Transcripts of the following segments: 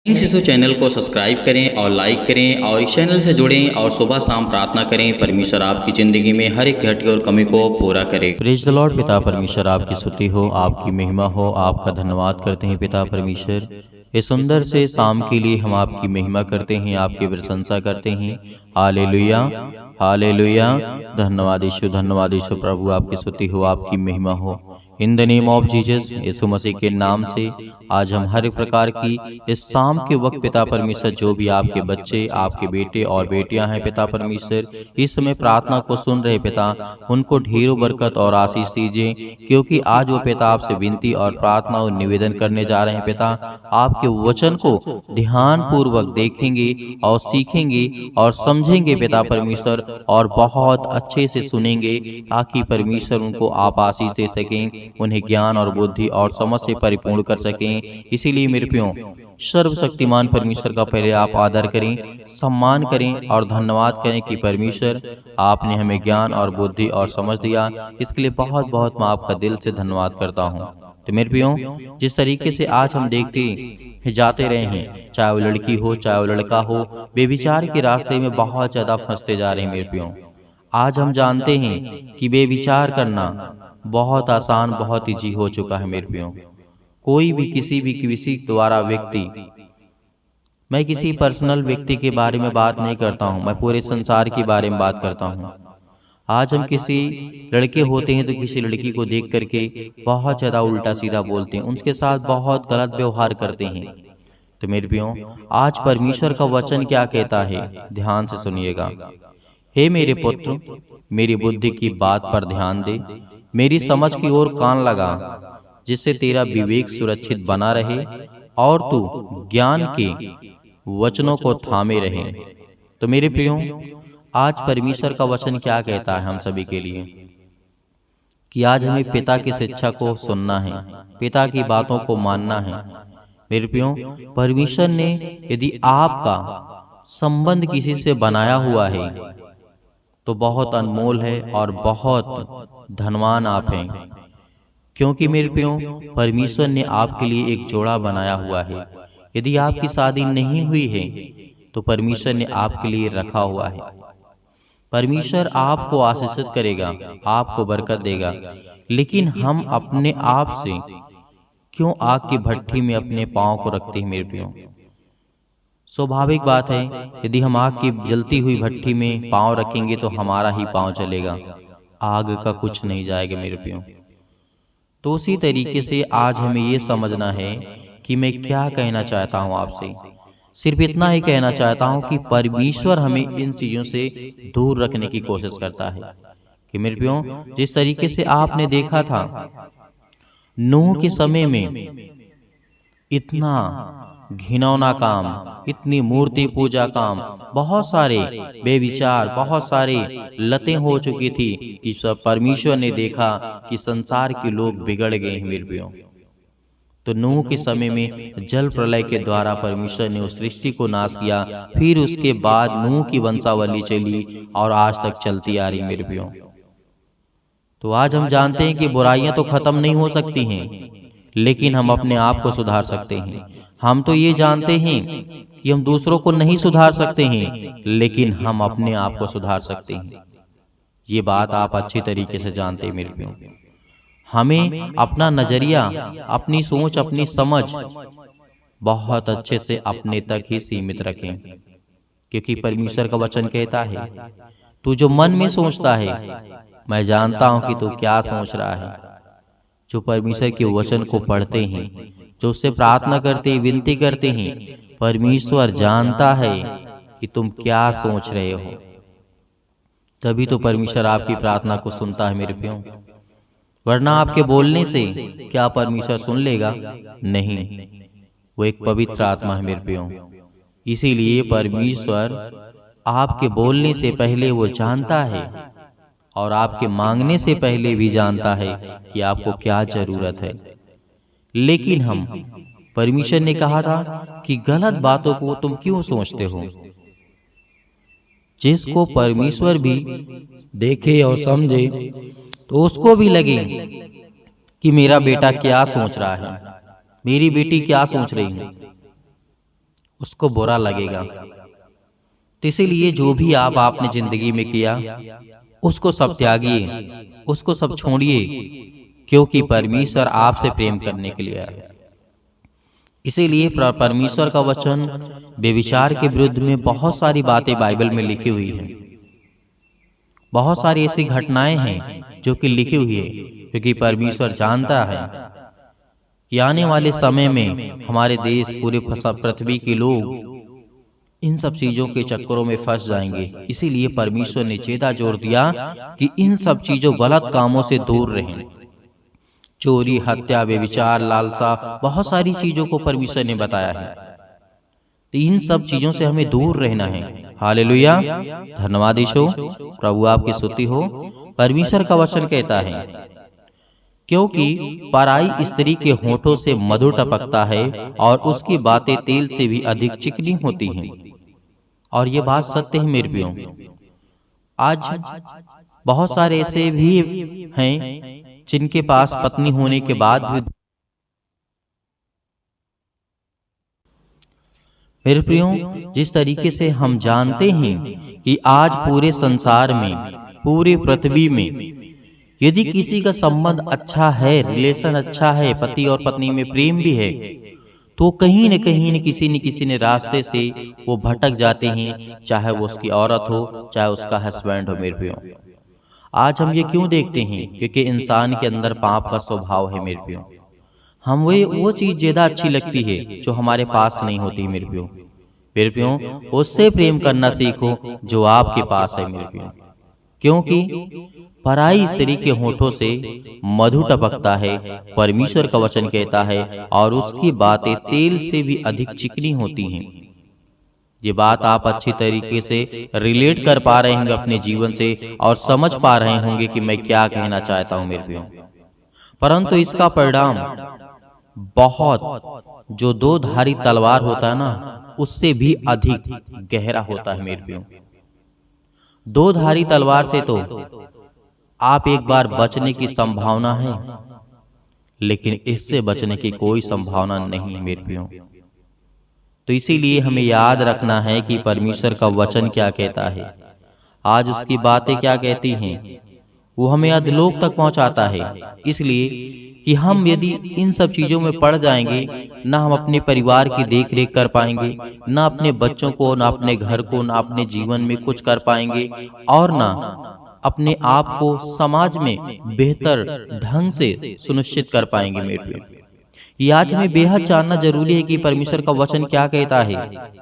इन शिशु चैनल को सब्सक्राइब करें और लाइक करें और इस चैनल से जुड़ें और सुबह शाम प्रार्थना करें। परमेश्वर आपकी ज़िंदगी में हर एक घटी और कमी को पूरा करे। Praise the Lord. पिता परमेश्वर आपकी स्तुति हो, आपकी महिमा हो, आपका धन्यवाद करते हैं पिता परमेश्वर। इस सुंदर से शाम के लिए हम आपकी महिमा करते हैं, आपकी प्रशंसा करते हैं। Hallelujah hallelujah. धन्यवाद यीशु, धन्यवाद यीशु प्रभु, आपकी स्तुति हो, आपकी महिमा हो। In the name of Jesus, यीशु मसीह के नाम से आज हम हर एक प्रकार की इस शाम के वक्त पिता परमेश्वर, जो भी आपके बच्चे, आपके बेटे और बेटियां हैं पिता परमेश्वर, इस समय प्रार्थना को सुन रहे पिता, उनको ढेरों बरकत और आशीष दीजिए, क्योंकि आज वो पिता आपसे विनती और प्रार्थना और निवेदन करने जा रहे हैं पिता। आपके वचन को ध्यान पूर्वक देखेंगे और सीखेंगे और समझेंगे पिता परमेश्वर, और बहुत अच्छे से सुनेंगे, ताकि परमेश्वर उनको आप आशीष दे सकें, उन्हें ज्ञान और बुद्धि और समझ से परिपूर्ण कर सकें। इसीलिए मेरे प्रियो, सर्वशक्तिमान परमेश्वर का पहले आप आदर करें, सम्मान करें और धन्यवाद करें कि परमेश्वर आपने हमें ज्ञान और बुद्धि और समझ दिया। इसके लिए बहुत बहुत मैं आपका दिल से धन्यवाद करता हूँ। तो मेरे प्रियो, जिस तरीके से आज हम देखते जाते रहे हैं, चाहे वो लड़की हो चाहे वो लड़का हो, बेविचार के रास्ते में बहुत ज्यादा फंसते जा रहे हैं मेरे प्रियो। आज हम जानते हैं कि बेविचार करना बहुत आसान, बहुत ईजी हो चुका है मेरे प्रियो। कोई भी किसी द्वारा व्यक्ति, मैं किसी पर्सनल व्यक्ति के बारे में बात नहीं करता हूँ, मैं पूरे संसार के बारे में बात करता हूँ। आज हम किसी लड़के होते हैं तो किसी लड़की को देख करके बहुत ज़्यादा उल्टा सीधा बोलते हैं, उनके साथ बहुत गलत व्यवहार करते हैं। तो मेरे प्रियो, आज परमेश्वर का वचन क्या कहता है, ध्यान से सुनिएगा। हे मेरे पुत्र, मेरी बुद्धि की बात पर ध्यान दे, मेरी समझ की ओर कान लगा, जिससे तेरा विवेक सुरक्षित बना रहे और तू ज्ञान के वचनों को थामे रहे। तो मेरे प्रियो, आज परमेश्वर का वचन क्या कहता है हम सभी के लिए, कि आज हमें पिता की शिक्षा को सुनना है, पिता की बातों को मानना है। मेरे प्रियो, परमेश्वर ने यदि आपका संबंध किसी से बनाया हुआ है तो बहुत अनमोल है और बहुत धनवान आप हैं, क्योंकि मेरे प्रियो, परमेश्वर ने आपके लिए एक जोड़ा बनाया हुआ है। यदि आपकी शादी नहीं हुई है तो परमेश्वर ने आपके लिए रखा हुआ है। परमेश्वर आपको आशीषित करेगा, आपको बरकत देगा, लेकिन हम अपने आप से क्यों आग की भट्ठी में अपने पांव को रखते हैं मेरे प्रियो। स्वाभाविक बात है, यदि हम आग की जलती हुई भट्ठी में पांव रखेंगे तो हमारा ही पांव चलेगा, आग का कुछ नहीं जाएगा मेरे प्रियो। तो उसी तरीके से आज हमें ये समझना है कि मैं क्या कहना चाहता हूँ आपसे। सिर्फ इतना ही कहना चाहता हूँ कि परमेश्वर हमें इन चीजों से दूर रखने की कोशिश करता है। कि मेरे प्रियो, जिस तरीके से आपने देखा था नूह के समय में, इतना घिनौना काम, इतनी मूर्ति पूजा काम, बहुत सारे बेविचार, बहुत सारे लतें हो चुकी थी कि सब परमेश्वर ने देखा कि संसार के लोग बिगड़ गए हैं मेरे प्रियो। तो नूह के समय में जल प्रलय के द्वारा परमेश्वर ने उस सृष्टि को नाश किया। फिर उसके बाद नूह की वंशावली चली और आज तक चलती आ रही मेरे प्रियो। तो आज हम जानते हैं कि बुराइयां तो खत्म नहीं हो सकती हैं, लेकिन हम अपने आप को सुधार सकते हैं। हम तो ये जानते हैं कि हम दूसरों को नहीं सुधार सकते हैं, लेकिन हम अपने आप को सुधार सकते हैं। ये बात आप अच्छी तरीके से जानते हैं मेरे प्रियो। हमें अपना नजरिया, अपनी सोच, अपनी समझ बहुत अच्छे से अपने तक ही सीमित रखें, क्योंकि परमेश्वर का वचन कहता है, तू जो मन में सोचता है मैं जानता हूं कि तू क्या सोच रहा है। जो परमेश्वर के वचन को पढ़ते हैं, जो उससे प्रार्थना करते हैं, विनती करते हैं, परमेश्वर जानता है कि तुम क्या सोच रहे हो। तभी तो परमेश्वर आपकी प्रार्थना को सुनता है मेरे प्रियो। वरना आपके बोलने से क्या परमेश्वर सुन लेगा? नहीं, वो एक पवित्र आत्मा है मेरे प्रियो। इसीलिए परमेश्वर आपके बोलने से पहले वो जानता है, और आपके मांगने से पहले भी जानता है कि आपको क्या जरूरत है। लेकिन हम, परमेश्वर ने कहा था कि गलत बातों को तुम क्यों सोचते हो। जिसको परमेश्वर भी देखे और समझे तो उसको भी लगे कि मेरा बेटा क्या सोच रहा है, मेरी बेटी क्या सोच रही है। उसको बुरा लगेगा। तो इसीलिए जो भी आपने जिंदगी में किया उसको सब त्यागिए, उसको सब छोड़िए, क्योंकि परमेश्वर आपसे प्रेम करने के लिए आया है। इसीलिए परमेश्वर का वचन व्यभिचार के विरुद्ध में बहुत सारी बातें बाइबल में लिखी हुई हैं। बहुत सारी ऐसी घटनाएं हैं जो कि लिखी हुई है, क्योंकि परमेश्वर जानता है कि आने वाले समय में हमारे देश, पूरे पृथ्वी के लोग इन सब चीजों के चक्करों में फंस जाएंगे। इसीलिए परमेश्वर ने चेता जोर दिया कि इन सब चीजों, गलत कामों से दूर रहें। चोरी, हत्या, व्यभिचार, लालसा, बहुत सारी चीजों को परमेश्वर ने बताया है। तो इन सब चीजों से हमें दूर रहना है। हालेलुया, धन्यवाद यीशु, प्रभु आपकी स्तुति हो। परमेश्वर का वचन कहता है, क्योंकि पराई स्त्री के होठों से मधु टपकता है और उसकी बातें तेल से भी अधिक चिकनी होती हैं। और ये बात सत्य है मेरे प्रियो। आज बहुत सारे ऐसे भी हैं जिनके पास पत्नी होने के बाद भी, मेरे प्रियो, जिस तरीके से हम जानते हैं कि आज पूरे संसार में, पूरे पृथ्वी में यदि किसी का संबंध अच्छा है, रिलेशन अच्छा है, पति और पत्नी में प्रेम भी है, तो कहीं न कहीं किसी न रास्ते से वो भटक जाते हैं, चाहे वो उसकी औरत हो, चाहे उसका हस्बैंड हो। मेरे प्रियो, आज हम ये क्यों देखते हैं? क्योंकि इंसान के अंदर पाप का स्वभाव है। मेरे प्रियो, हम वो चीज ज्यादा अच्छी लगती है जो हमारे पास नहीं होती। मेरे प्रियो, उससे प्रेम करना सीखो जो आपके पास है। मेरे प्रियो, क्योंकि पराई स्त्री के होठों से मधु टपकता है, परमेश्वर का वचन कहता है, और उसकी बातें तेल से भी अधिक चिकनी होती हैं। ये बात आप अच्छी तरीके से रिलेट कर पा रहे होंगे अपने जीवन से और समझ पा रहे होंगे कि मैं क्या कहना चाहता हूं मेरे प्रियो। परंतु इसका परिणाम बहुत, जो दो धारी तलवार होता है ना, उससे भी अधिक गहरा होता है मेरे प्रियो। दो धारी तलवार से तो आप एक बार बचने की संभावना है, लेकिन इससे बचने की कोई संभावना नहीं है मेरे प्रियो। तो इसीलिए हमें याद रखना है कि परमेश्वर का वचन क्या कहता है, आज उसकी बातें क्या कहती हैं, वो हमें अधोलोक तक पहुंचाता है। इसलिए कि हम यदि इन सब चीजों में पड़ जाएंगे, ना हम अपने परिवार की देख रेख कर पाएंगे, ना अपने बच्चों को, ना अपने घर को, ना अपने जीवन में कुछ कर पाएंगे, और ना अपने आप को समाज में बेहतर ढंग से सुनिश्चित कर पाएंगे। मेरे प्रियो, ये आज हमें बेहद जानना जरूरी है कि परमेश्वर का वचन क्या कहता है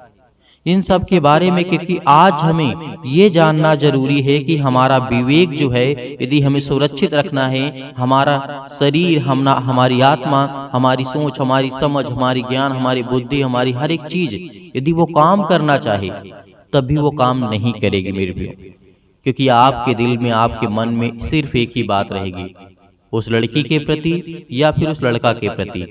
इन सब के बारे में, क्योंकि आज हमें ये जानना जरूरी है कि हमारा विवेक जो है, यदि हमें सुरक्षित रखना है, हमारा शरीर, हमारी आत्मा, हमारी सोच, हमारी समझ, हमारी ज्ञान, हमारी बुद्धि, हमारी हर एक चीज यदि वो काम करना चाहे, तब भी वो काम नहीं करेगी मेरे प्रियो। क्योंकि आपके दिल में, आपके मन में सिर्फ एक ही बात रहेगी, उस लड़की के प्रति या फिर उस लड़का के प्रति।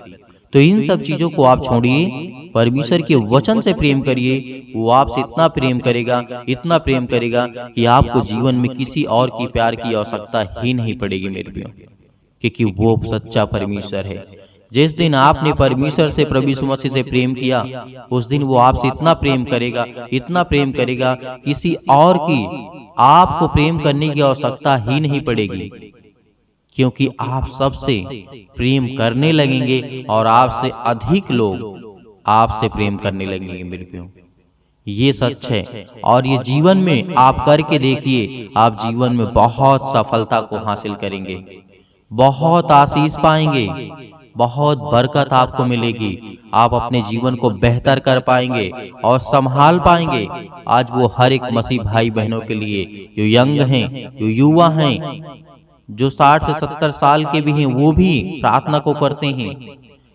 तो इन सब चीजों को आप छोड़िए, परमेश्वर के वचन से प्रेम करिए। वो आपसे इतना प्रेम करेगा, इतना प्रेम करेगा कि आपको जीवन में किसी और की प्यार की आवश्यकता ही नहीं पड़ेगी मेरे प्रियो, क्योंकि वो सच्चा परमेश्वर है। जिस दिन आपने परमेश्वर से, प्रभु यीशु मसीह से प्रेम किया, उस दिन वो आपसे इतना प्रेम करेगा, इतना प्रेम करेगा, किसी और की आपको प्रेम करने की आवश्यकता ही नहीं पड़ेगी, क्योंकि आप सबसे प्रेम करने लगेंगे और आपसे अधिक लोग आपसे प्रेम करने लगेंगे मेरे प्रियो। ये सच है, और ये जीवन में आप करके देखिए, आप जीवन में बहुत सफलता को हासिल करेंगे, बहुत आशीष पाएंगे, बहुत बरकत आपको मिलेगी, आप अपने जीवन को बेहतर कर पाएंगे और संभाल पाएंगे। आज वो हर एक मसीह भाई बहनों के लिए, जो यंग हैं, जो युवा हैं, जो 60 से 70 साल के भी हैं, वो भी प्रार्थना को करते हैं,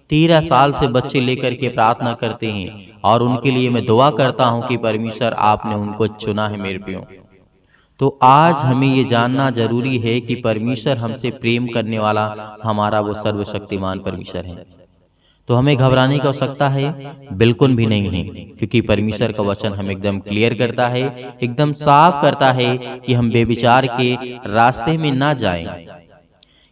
13 साल से बच्चे लेकर के प्रार्थना करते हैं, और उनके लिए मैं दुआ करता हूं कि परमेश्वर आपने उनको चुना है मेरे प्रियो। तो आज हमें ये जानना जरूरी है कि परमेश्वर हमसे प्रेम करने वाला हमारा वो सर्वशक्तिमान परमेश्वर है। तो हमें घबराने की आवश्यकता है बिल्कुल भी नहीं है, क्योंकि परमेश्वर का वचन हमें एकदम क्लियर करता है, एकदम साफ करता है कि हम बेविचार के रास्ते में ना जाएं।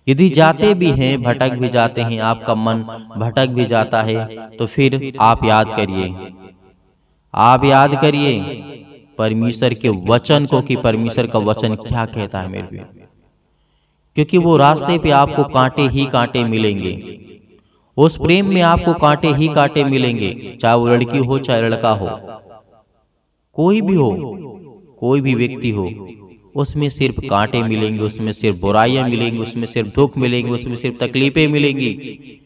यदि जाते भी हैं, भटक भी जाते हैं, आपका मन भटक भी जाता है, तो फिर आप याद करिए आप याद करिए परमेश्वर के वचन को कि परमेश्वर का वचन क्या कहता है मेरे प्रियो, क्योंकि वो रास्ते पे आपको कांटे ही कांटे मिलेंगे। उस प्रेम में आपको कांटे ही कांटे मिलेंगे, चाहे वो लड़की हो चाहे लड़का हो, कोई भी हो, कोई भी व्यक्ति हो, उसमें सिर्फ कांटे मिलेंगे, उसमें सिर्फ बुराइयां मिलेंगी, उसमें सिर्फ दुख मिलेंगे, उसमें सिर्फ तकलीफें मिलेंगी,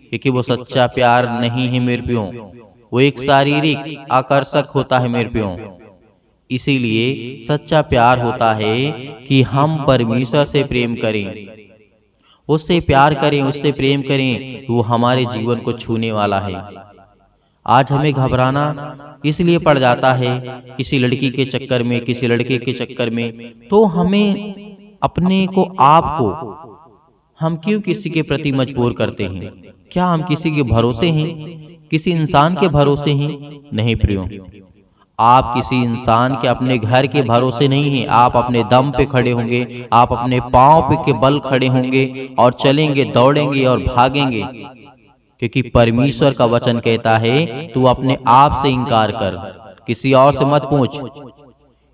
क्योंकि वो सच्चा प्यार नहीं है मेरे प्रियो। वो एक शारीरिक आकर्षक होता है मेरे प्रियो। इसीलिए सच्चा प्यार होता है कि हम परमेश्वर से प्रेम करें, उससे प्यार करें, उससे प्रेम करें, वो हमारे जीवन को छूने वाला है। आज हमें घबराना इसलिए पड़ जाता है किसी लड़की के चक्कर में, किसी लड़के के चक्कर में, तो हमें अपने को, आप को हम क्यों किसी के प्रति मजबूर करते हैं? क्या हम किसी के भरोसे हैं, किसी इंसान के भरोसे हैं? नहीं प्रियो, आप किसी इंसान के, अपने घर के भरोसे नहीं हैं। आप अपने दम पे खड़े होंगे, आप अपने पांव पे के बल खड़े होंगे और चलेंगे, दौड़ेंगे और भागेंगे, क्योंकि परमेश्वर का वचन कहता है तू अपने आप से इनकार कर, किसी और से मत पूछ।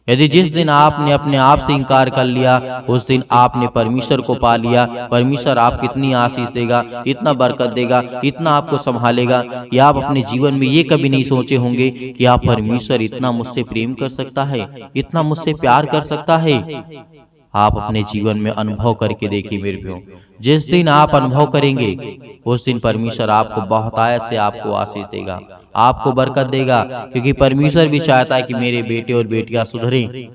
यदि जिस दिन आपने अपने आप से इनकार कर लिया, उस दिन आपने परमेश्वर को पा लिया। परमेश्वर आपको इतनी आशीष देगा, इतना बरकत देगा, इतना आपको संभालेगा कि आप अपने जीवन में ये कभी नहीं सोचे होंगे कि आप परमेश्वर इतना मुझसे प्रेम कर सकता है, इतना मुझसे प्यार कर सकता है। आप अपने जीवन में अनुभव करके देखिए मेरे प्रियो, जिस दिन आप अनुभव करेंगे उस दिन परमेश्वर आपको बहुतायत से आपको आशीष देगा, आपको बरकत देगा, क्योंकि परमेश्वर भी चाहता है कि मेरे बेटे और बेटियां सुधरें,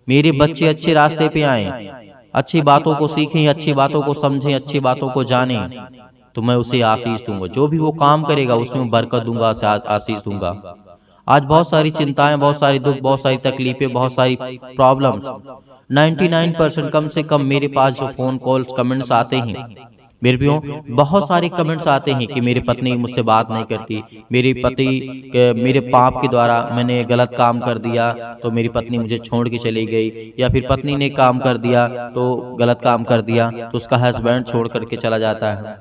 मेरे बच्चे अच्छे रास्ते पे आएं, अच्छी बातों को सीखें, अच्छी बातों को समझें, अच्छी बातों को जानें, तो मैं उसे आशीष दूंगा। जो भी वो काम करेगा उसमें बरकत दूंगा, आशीष दूंगा। आज बहुत सारी चिंताएं, बहुत सारी दुख, बहुत सारी तकलीफें, बहुत सारी प्रॉब्लम्स, 99% कम से कम मेरे पास जो फोन कॉल्स, कमेंट्स आते हैं मेरे प्रियो, बहुत सारे कमेंट्स आते हैं कि मेरी पत्नी मुझसे बात नहीं करती, मेरे पति मेरे पाप के द्वारा मैंने गलत काम कर दिया तो मेरी पत्नी मुझे छोड़ के चली गई, या फिर पत्नी ने काम कर दिया तो गलत काम कर दिया तो उसका हस्बैंड छोड़ करके चला जाता है,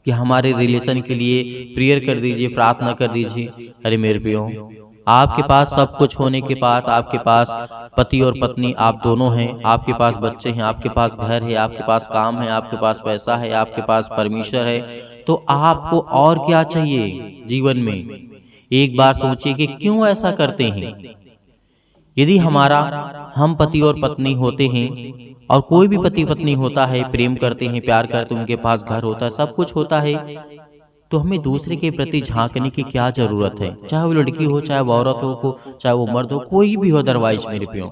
कि हमारे रिलेशन के लिए प्रेयर कर दीजिए, प्रार्थना कर दीजिए। अरे मेरे प्रियो, आपके पास सब कुछ होने के बाद, आपके पास पति और पत्नी आप दोनों हैं, आपके पास बच्चे हैं, आपके पास घर है, आपके पास काम है, आपके पास पैसा है, आपके पास परमेश्वर है, तो आपको और क्या चाहिए जीवन में? एक बार सोचिए कि क्यों ऐसा करते हैं। यदि हम पति और पत्नी होते हैं, और कोई भी पति पत्नी होता है, प्रेम करते हैं, प्यार करते हैं, उनके पास घर होता है, सब कुछ होता है, तो हमें दूसरे के प्रति झांकने की क्या जरूरत है? चाहे वो लड़की हो, चाहे वो औरत हो, चाहे वो मर्द हो, कोई भी हो। अदरवाइज मेरे प्रियो,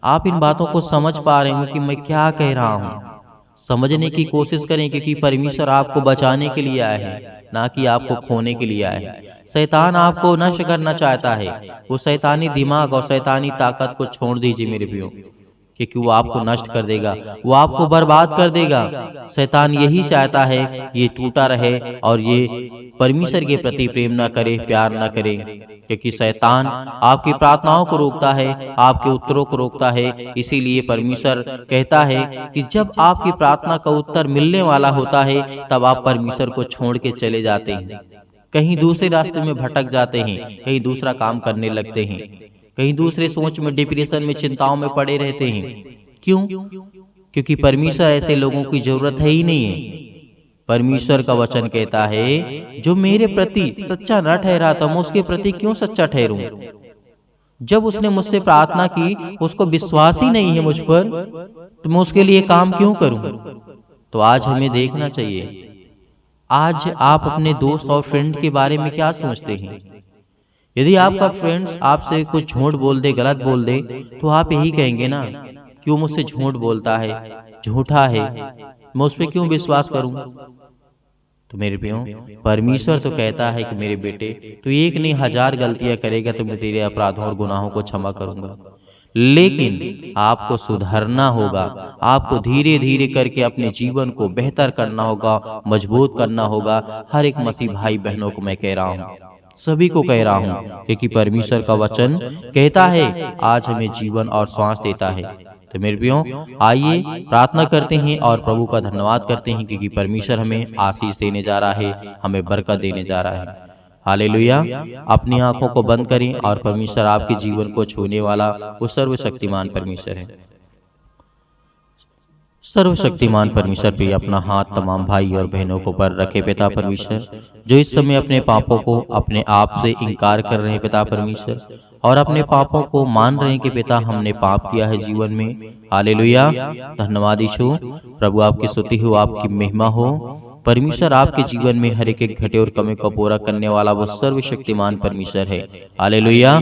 आप इन बातों को समझ पा रहे हो कि मैं क्या कह रहा हूँ? समझने की कोशिश करें, क्योंकि परमेश्वर आपको बचाने के लिए आया है, ना कि आपको खोने के लिए आया है। शैतान आपको नष्ट करना चाहता है, वो शैतानी दिमाग और शैतानी ताकत को छोड़ दीजिए मेरे प्रियो, क्योंकि वो आपको नष्ट कर देगा, वो आपको बर्बाद कर देगा। शैतान यही चाहता है कि ये टूटा रहे और ये परमेश्वर के प्रति प्रेम ना करे, प्यार ना करे, क्योंकि शैतान आपकी प्रार्थनाओं को रोकता है, आपके उत्तरों को रोकता है। इसीलिए परमेश्वर कहता है कि जब आपकी प्रार्थना का उत्तर मिलने वाला होता है, तब आप परमेश्वर को छोड़ के चले जाते हैं, कहीं दूसरे रास्ते में भटक जाते हैं, कहीं दूसरा काम करने लगते हैं, कहीं दूसरे सोच में, डिप्रेशन में, चिंताओं में पड़े रहते हैं। क्यों? क्योंकि परमेश्वर ऐसे लोगों की जरूरत है ही नहीं है। परमेश्वर का वचन कहता है जो मेरे प्रति सच्चा न ठहरा तो मैं उसके प्रति क्यों सच्चा ठहरूं? जब उसने मुझसे प्रार्थना की, उसको विश्वास ही नहीं है मुझ पर, तो मैं उसके लिए काम क्यों करूं? तो आज हमें देखना चाहिए, आज आप अपने दोस्त और फ्रेंड के बारे में क्या सोचते हैं? यदि आपका फ्रेंड्स आपसे कुछ झूठ बोल दे, गलत बोल दे, तो आप यही कहेंगे ना, क्यों मुझसे झूठ बोलता है, झूठा है, मैं उस पर क्यों विश्वास करूं? तो मेरे प्रियो, परमेश्वर तो कहता है कि मेरे बेटे, तू एक नहीं 1000 गलतियां करेगा तो मैं तेरे अपराधों और गुनाहों को क्षमा करूंगा, लेकिन आपको सुधरना होगा, आपको धीरे धीरे करके अपने जीवन को बेहतर करना होगा, मजबूत करना होगा। हर एक मसीह भाई बहनों को मैं कह रहा हूँ, सभी को कह रहा हूँ, क्योंकि परमेश्वर का वचन कहता है आज हमें जीवन और श्वास देता है। तो मेरे प्रियो, आइए प्रार्थना करते हैं और प्रभु का धन्यवाद करते हैं, क्योंकि परमेश्वर हमें आशीष देने जा रहा है, हमें बरकत देने जा रहा है। हालेलुया। अपनी आंखों को बंद करें और परमेश्वर आपके जीवन को छूने वाला वो सर्वशक्तिमान परमेश्वर है। सर्वशक्तिमान परमेश्वर पे अपना हाथ तमाम भाई और बहनों को पर रखे पिता परमेश्वर, जो इस समय अपने पापों को अपने आप से इनकार कर रहे हैं पिता परमेश्वर, और अपने पापों को मान रहे हैं कि पिता हमने पाप किया है जीवन में। हालेलुया। धन्यवाद यीशु। प्रभु आपकी स्तुति हो, आपकी महिमा हो। परमेश्वर आपके जीवन में हर एक घटे और कमी को पूरा करने वाला वो सर्वशक्तिमान परमेश्वर है। Hallelujah,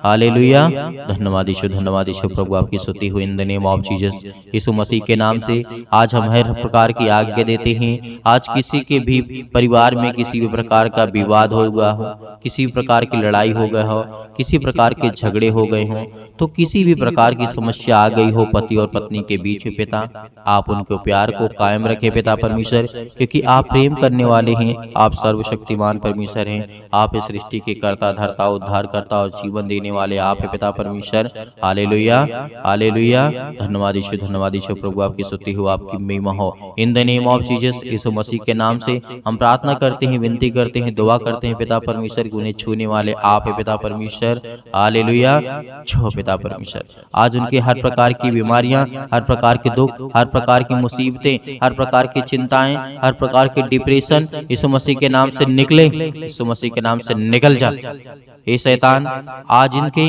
hallelujah. धन्यवाद यीशु, धन्यवाद यीशु। प्रभु आपकी स्तुति हो in the name of Jesus. यीशु मसीह के नाम से आज हम हर प्रकार की आज्ञा देते हैं। आज किसी के भी परिवार में किसी भी प्रकार का विवाद हो गया हो, किसी भी प्रकार की लड़ाई हो गया हो, किसी प्रकार के झगड़े हो गए हों, तो किसी भी प्रकार की समस्या आ गई हो पति और पत्नी के बीच में, पिता आप उनके प्यार को कायम रखें पिता परमेश्वर, क्योंकि आप प्रेम करने वाले हैं। आप सर्वशक्तिमान परमेश्वर हैं। आप इस सृष्टि के कर्ता, धर्ता, उद्धार करता और जीवन देने वाले आप है पिता परमेश्वर। Hallelujah, hallelujah. धन्यवाद यीशु, धन्यवाद यीशु। प्रभु आपकी स्तुति हो, आपकी महिमा हो in the name of Jesus. यीशु मसीह के नाम से हम प्रार्थना करते हैं, विनती करते हैं, दुआ करते हैं पिता परमेश्वर, उन्हें छूने वाले आप है पिता परमेश्वर। हालेलुया। छो पिता परमेश्वर, आज उनके हर प्रकार की बीमारियां, हर प्रकार के दुख, हर प्रकार की मुसीबतें, हर प्रकार की चिंताएं, हर प्रकार के डिप्रेशन यीशु मसीह के नाम से निकले, यीशु मसीह के नाम से निकल जा। हे शैतान, आज इनके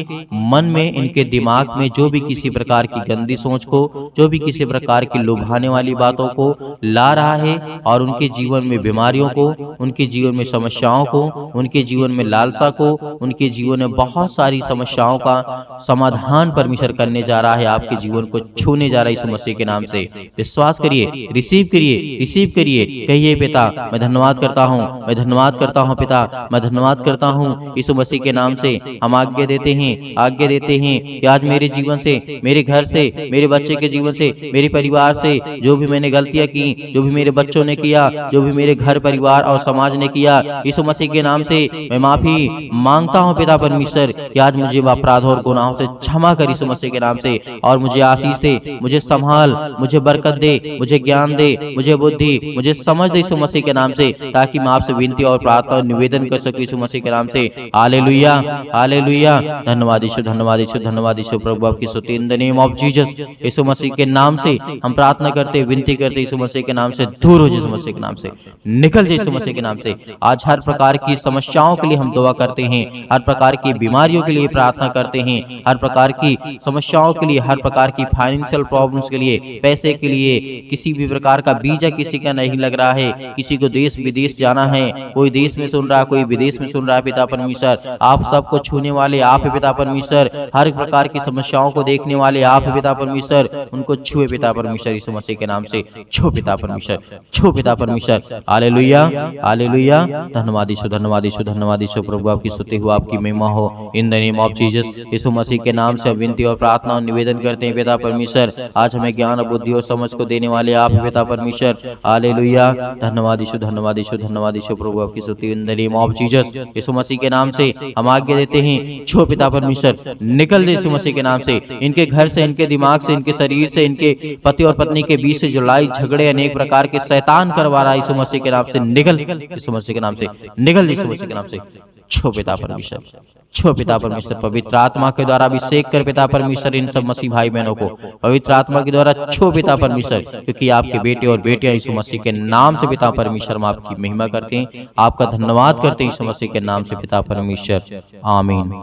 मन में, इनके दिमाग में जो भी किसी प्रकार की गंदी सोच को, जो भी किसी प्रकार की लुभाने वाली बातों को ला रहा है और उनके जीवन में बीमारियों को, उनके जीवन में समस्याओं को, उनके जीवन में लालसा को, उनके जीवन में बहुत सारी समस्याओं का समाधान परमेश्वर करने जा रहा है, आपके जीवन को छूने जा रहा है यीशु मसीह के नाम से। विश्वास करिए, रिसीव करिए, रिसीव करिए। कहिए पिता मैं धन्यवाद करता हूँ, मैं धन्यवाद करता हूँ पिता, मैं धन्यवाद करता हूँ यीशु मसीह के नाम से। हम आज्ञा देते हैं, आज्ञा देते हैं कि आज मेरे जीवन से, मेरे घर से, मेरे बच्चे के जीवन से, मेरे परिवार से जो भी मैंने गलतियां की, जो भी मेरे बच्चों ने किया, जो भी मेरे घर परिवार और समाज ने किया, यीशु मसीह के नाम से मैं माफी मांगता हूँ पिता परमेश्वर कि आज मुझे अपराधों और गुनाहों से क्षमा कर यीशु मसीह के नाम से, और मुझे आशीष दे, मुझे संभाल, मुझे बरकत दे, मुझे ज्ञान दे, मुझे बुद्धि, मुझे समझ दे यीशु मसीह के नाम से, ताकि मैं आपसे विनती और प्रार्थना और निवेदन कर सकूं यीशु मसीह के नाम से। Hallelujah, hallelujah. धन्यवाद यीशु, धन्यवाद यीशु, धन्यवाद यीशु। प्रभु आपकी स्तुति in the name of Jesus. यीशु मसीह के नाम से हम प्रार्थना करते, विनती करते, यीशु मसीह के नाम से दूर हो, यीशु मसीह के नाम से निकल जाए यीशु मसीह के नाम से। आज हर प्रकार की समस्याओं के लिए हम दुआ करते हैं, हर प्रकार की बीमारियों के लिए प्रार्थना करते हैं, हर प्रकार की समस्याओं के लिए, हर प्रकार की फाइनेंशियल प्रॉब्लम्स के लिए, पैसे के लिए, किसी भी प्रकार का वीजा किसी का नहीं लग रहा है, किसी को देश विदेश जाना है, कोई देश में सुन रहा है, कोई विदेश में सुन रहा है पिता परमेश्वर, आप सबको छूने वाले आप है पिता परमेश्वर। हर प्रकार की समस्याओं को देखने वाले आप है पिता परमेश्वर, उनको छुए पिता परमेश्वर यीशु मसीह के नाम से। छो पिता परमेश्वर, छो पिता परमेश्वर। Hallelujah, hallelujah. धन्यवाद यीशु, धन्यवाद यीशु, धन्यवाद यीशु। प्रभु आपकी स्तुति हो, आपकी महिमा हो in the name of Jesus. यीशु मसीह के नाम से विनती और प्रार्थना और निवेदन करते हैं पिता परमेश्वर, आज हमें ज्ञान, बुद्धि और समझ को देने वाले आप है पिता परमेश्वर। हालेलुया। धन्यवाद यीशु, धन्यवाद यीशु, धन्यवाद यीशु। प्रभु आपकी स्तुति in the name of Jesus. यीशु मसीह के नाम से हम आज्ञा देते हैं, छो पिता परमेश्वर, निकल दे यीशु मसीह के नाम से, इनके घर से, इनके दिमाग से, इनके शरीर से, इनके पति और पत्नी के बीच से जो लड़ाई झगड़े अनेक प्रकार के शैतान करवा रहा है यीशु मसीह के नाम से निकल, यीशु मसीह के नाम से निकल, यीशु मसीह के नाम से। छो पिता परमेश्वर, छो पिता परमेश्वर। पवित्र आत्मा के द्वारा अभिषेक कर पिता परमेश्वर इन सब मसीह भाई बहनों को पवित्र आत्मा के द्वारा छो पिता परमेश्वर, क्योंकि आपके बेटे और बेटियां यीशु मसीह के नाम से पिता परमेश्वर हम आपकी महिमा करते हैं, आपका धन्यवाद करते हैं यीशु मसीह के नाम से पिता परमेश्वर। आमीन।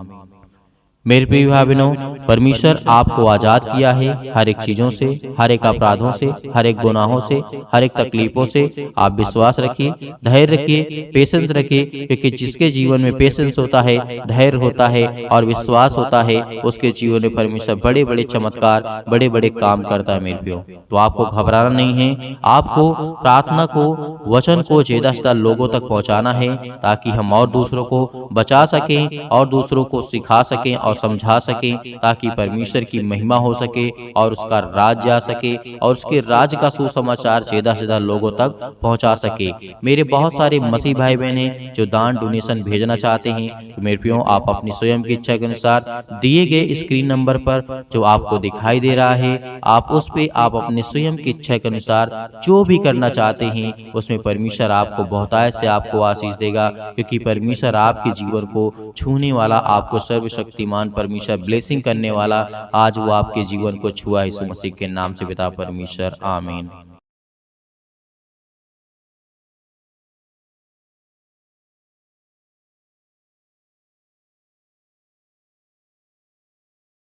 मेरे प्रिय भाई बहनों, परमेश्वर आपको आजाद किया है हर एक चीजों से, हर एक अपराधों से, हर एक गुनाहों से, हर एक तकलीफों से। आप विश्वास रखिए, धैर्य रखिए, पेशेंस रखिए, क्योंकि जिसके जीवन में पेशेंस होता है, धैर्य होता है और विश्वास होता है, उसके जीवन में परमेश्वर बड़े बड़े चमत्कार, बड़े बड़े काम करता है मेरे प्रियो। तो आपको घबराना नहीं है, आपको प्रार्थना को, वचन को ज्यादा से ज्यादा लोगों तक पहुंचाना है, ताकि हम और दूसरों को बचा सकें और दूसरों को सिखा सकें और और समझा सकें, ताकि परमेश्वर की महिमा हो सके और उसका राज्य आ सके और उसके राज्य का सुसमाचार ज़्यादा से ज़्यादा लोगों तक पहुंचा सके। मेरे बहुत सारे मसीह भाई बहन हैं जो दान डोनेशन भेजना चाहते हैं, तो मेरे प्रियो आप अपनी स्वयं की इच्छा के अनुसार दिए गए स्क्रीन नंबर पर जो आपको दिखाई दे रहा है, आप उस पे आप अपने स्वयं की इच्छा के अनुसार जो भी करना चाहते हैं, उसमें परमेश्वर आपको बहुतायत से आपको आशीष देगा, क्योंकि परमेश्वर आपके जीवन को छूने वाला, आपको सर्वशक्तिमान परमेश्वर ब्लेसिंग करने वाला आज वो आपके जीवन को छुआ। यीशु मसीह के नाम से पिता परमेश्वर, आमीन।